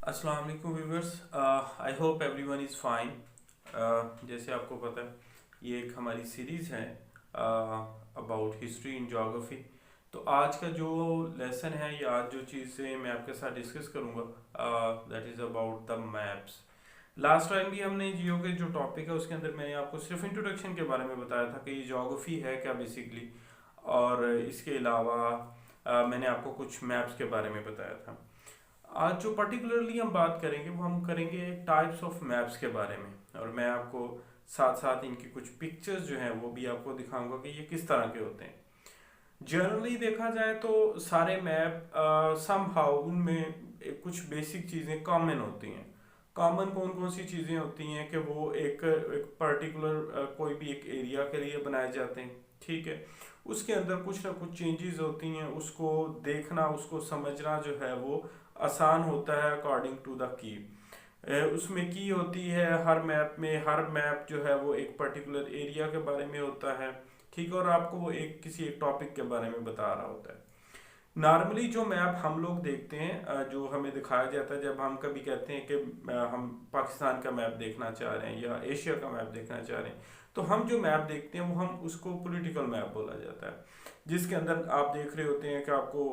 अस्सलाम वालेकुम viewers. I hope everyone is fine. जैसे आपको पता है ये एक हमारी सीरीज़ है अबाउट हिस्ट्री इन ज्योग्राफी। तो आज का जो लेसन है या आज जो चीज़ें मैं आपके साथ डिस्कस करूँगा that is about the maps. Last time भी हमने जियो के जो टॉपिक है उसके अंदर मैंने आपको सिर्फ इंट्रोडक्शन के बारे में बताया था कि ये ज्योग्राफी है क्या बेसिकली, और इसके अलावा मैंने आपको कुछ मैप्स के बारे में बताया था। आज जो पर्टिकुलरली हम बात करेंगे वो हम करेंगे टाइप्स ऑफ मैप्स के बारे में, और मैं आपको साथ साथ इनकी कुछ पिक्चर्स जो हैं वो भी आपको दिखाऊंगा कि ये किस तरह के होते हैं। जनरली देखा जाए तो सारे मैप समहाउ उनमें कुछ बेसिक चीज़ें कॉमन होती हैं। कॉमन कौन कौन सी चीज़ें होती हैं कि वो एक पर्टिकुलर कोई भी एक एरिया के लिए बनाए जाते हैं, ठीक है। उसके अंदर कुछ ना कुछ चेंजेस होती हैं, उसको देखना उसको समझना जो है वो आसान होता है अकॉर्डिंग टू द की। उसमें की होती है हर मैप में, हर मैप जो है वो एक पर्टिकुलर एरिया के बारे में होता है, ठीक है, और आपको वो किसी एक टॉपिक के बारे में बता रहा होता है। नॉर्मली जो मैप हम लोग देखते हैं जो हमें दिखाया जाता है जब हम कभी कहते हैं कि हम पाकिस्तान का मैप देखना चाह रहे हैं या एशिया का मैप देखना चाह रहे हैं, तो हम जो मैप देखते हैं वो हम उसको पॉलिटिकल मैप बोला जाता है। जिसके अंदर आप देख रहे होते हैं कि आपको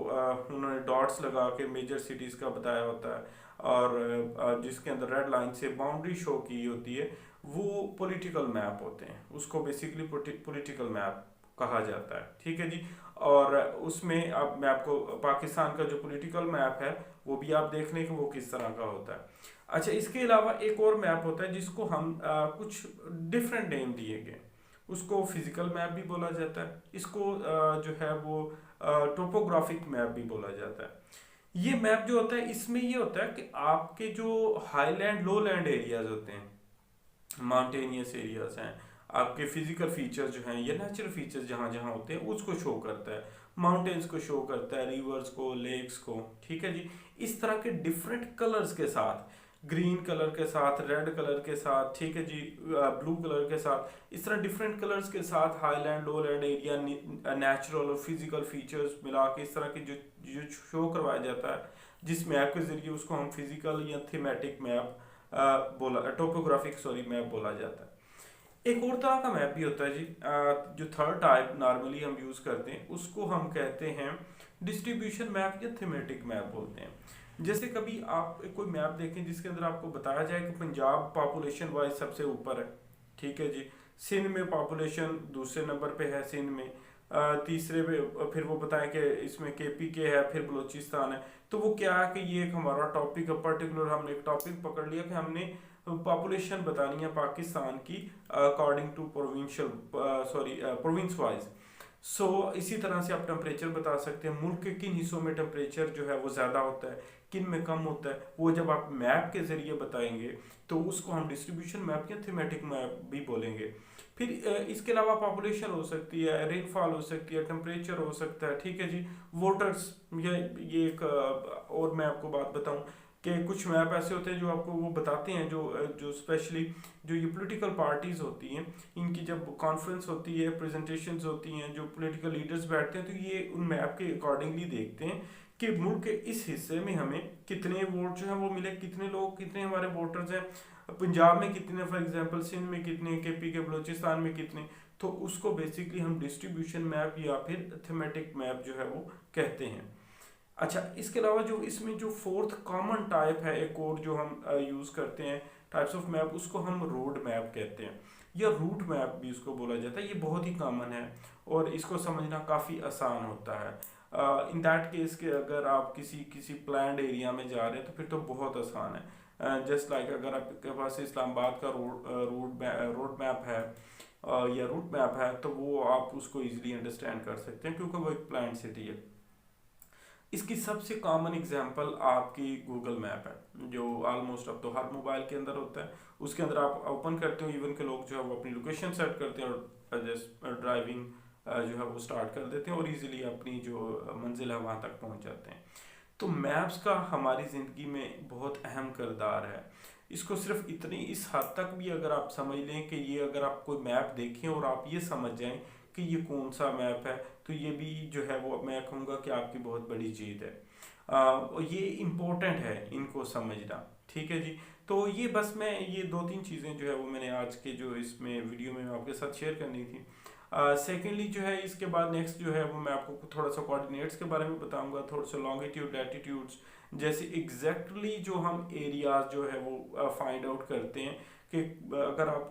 उन्होंने डॉट्स लगा के मेजर सिटीज़ का बताया होता है, और जिसके अंदर रेड लाइन से बाउंड्री शो की होती है, वो पॉलिटिकल मैप होते हैं। उसको बेसिकली पॉलिटिकल मैप कहा जाता है, ठीक है जी। और उसमें अब मैं आपको पाकिस्तान का जो पॉलिटिकल मैप है वो भी आप देख लें कि वो किस तरह का होता है। अच्छा, इसके अलावा एक और मैप होता है जिसको हम कुछ डिफरेंट नेम दिए गए। उसको फिजिकल मैप भी बोला जाता है, इसको जो है वो टोपोग्राफिक मैप भी बोला जाता है। ये मैप जो होता है इसमें ये होता है कि आपके जो हाईलैंड लो लैंड एरियाज होते हैं, माउंटेनियस एरियाज हैं, आपके फिजिकल फीचर्स जो हैं या नेचुरल फीचर्स जहाँ जहाँ होते हैं उसको शो करता है। माउंटेन्स को शो करता है, रिवर्स को, लेक्स को, ठीक है जी। इस तरह के डिफरेंट कलर्स के साथ, ग्रीन कलर के साथ, रेड कलर के साथ, ठीक है जी, ब्लू कलर के साथ, इस तरह डिफरेंट कलर्स के साथ हाईलैंड लो लैंड एरिया, नेचुरल और फिजिकल फीचर्स मिला के इस तरह की जो जो शो करवाया जाता है, जिस मैप के जरिए उसको हम फिजिकल या थीमेटिक मैप बोला टोपोग्राफिक सॉरी मैप बोला जाता है। एक और तरह का मैप भी होता है जी, जो थर्ड टाइप नॉर्मली हम यूज करते हैं उसको हम कहते हैं डिस्ट्रीब्यूशन मैप या थीमेटिक मैप बोलते हैं। जैसे कभी आप कोई मैप देखें जिसके अंदर आपको बताया जाए कि पंजाब पॉपुलेशन वाइज सबसे ऊपर है, ठीक है जी। सिंध में पॉपुलेशन दूसरे नंबर पे है, सिंध में तीसरे पे, फिर वो बताएं कि इसमें केपी के है, फिर बलूचिस्तान है। तो वो क्या है कि ये एक हमारा टॉपिक है, पर्टिकुलर हमने एक टॉपिक पकड़ लिया कि हमने पॉपुलेशन बतानी है पाकिस्तान की according to provincial sorry province wise. So इसी तरह से आप टेम्परेचर बता सकते हैं, मुल्क के किन हिस्सों में टेम्परेचर जो है वो ज़्यादा होता है, किन में कम होता है, वो जब आप मैप के ज़रिए बताएंगे तो उसको हम डिस्ट्रीब्यूशन मैप या थीमेटिक मैप भी बोलेंगे। फिर इसके अलावा पॉपुलेशन हो सकती है, रेनफॉल हो सकती है, टेम्परेचर हो सकता है, ठीक है जी। वोटर्स, ये एक और मैं आपको बात बताऊं कि कुछ मैप ऐसे होते हैं जो आपको वो बताते हैं, जो स्पेशली जो ये पॉलिटिकल पार्टीज होती हैं, इनकी जब कॉन्फ्रेंस होती है, प्रेजेंटेशंस होती हैं, जो पॉलिटिकल लीडर्स बैठते हैं, तो ये उन मैप के अकॉर्डिंगली देखते हैं कि मुल्क के इस हिस्से में हमें कितने वोट जो है वो मिले, कितने लोग, कितने हमारे वोटर्स हैं, पंजाब में कितने, फॉर एग्जांपल सिंध में कितने, केपी के बलूचिस्तान में कितने। तो उसको बेसिकली हम डिस्ट्रीब्यूशन मैप या फिर थीमेटिक मैप जो है वो कहते हैं। अच्छा, इसके अलावा जो इसमें जो फोर्थ कॉमन टाइप है एक और जो हम यूज करते हैं टाइप्स ऑफ मैप, उसको हम रोड मैप कहते हैं या रूट मैप भी उसको बोला जाता है। ये बहुत ही कॉमन है और इसको समझना काफ़ी आसान होता है। इन दैट केस के अगर आप किसी किसी प्लान्ड एरिया में जा रहे हैं तो फिर तो बहुत आसान है। जस्ट लाइक अगर आपके पास इस्लामाबाद का रोड मैप है या रूट मैप है, तो वो आप उसको इजीली अंडरस्टैंड कर सकते हैं क्योंकि वो एक प्लान्ड सिटी है। इसकी सबसे कॉमन एग्जांपल आपकी गूगल मैप है, जो ऑलमोस्ट अब तो हर मोबाइल के अंदर होता है। उसके अंदर आप ओपन करते हो, इवन के लोग जो है वो अपनी लोकेशन सेट करते हैं और जस्ट ड्राइविंग जो है वो स्टार्ट कर देते हैं और इजीली अपनी जो मंजिल है वहाँ तक पहुँच जाते हैं। तो मैप्स का हमारी ज़िंदगी में बहुत अहम किरदार है। इसको सिर्फ इतनी इस हद तक भी अगर आप समझ लें कि ये अगर आप कोई मैप देखें और आप ये समझ जाएं कि ये कौन सा मैप है, तो ये भी जो है वो मैं कहूँगा कि आपकी बहुत बड़ी जीत है। ये इम्पोर्टेंट है इनको समझना। ठीक है जी। तो ये बस मैं ये दो तीन चीज़ें जो है वो मैंने आज के जो इसमें वीडियो में आपके साथ शेयर करनी थी। सेकेंडली जो है इसके बाद नेक्स्ट जो है वो मैं आपको थोड़ा सा कोऑर्डिनेट्स के बारे में बताऊंगा, थोड़ा सा लॉन्गिट्यूड लैटिट्यूड्स, जैसे एग्जैक्टली जो हम एरियाज जो है वो फाइंड आउट करते हैं कि अगर आप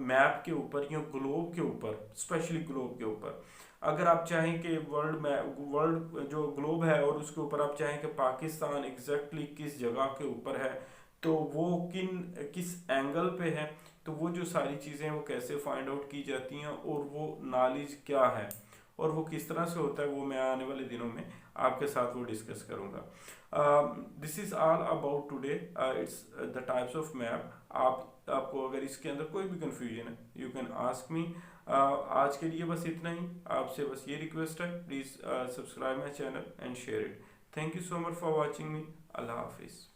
मैप के ऊपर या ग्लोब के ऊपर, स्पेशली ग्लोब के ऊपर अगर आप चाहें कि वर्ल्ड जो ग्लोब है और उसके ऊपर आप चाहें कि पाकिस्तान एग्जैक्टली किस जगह के ऊपर है, तो वो किस एंगल पे है, तो वो जो सारी चीज़ें वो कैसे फाइंड आउट की जाती हैं और वो नॉलेज क्या है और वो किस तरह से होता है, वो मैं आने वाले दिनों में आपके साथ वो डिस्कस करूँगा। This is all about today, it's the types of map. आपको अगर इसके अंदर कोई भी कंफ्यूजन है यू कैन आस्क मी। आज के लिए बस इतना ही, आपसे बस ये रिक्वेस्ट है, please subscribe my channel and share it. Thank you so much for watching me. अल्लाह हाफिज़।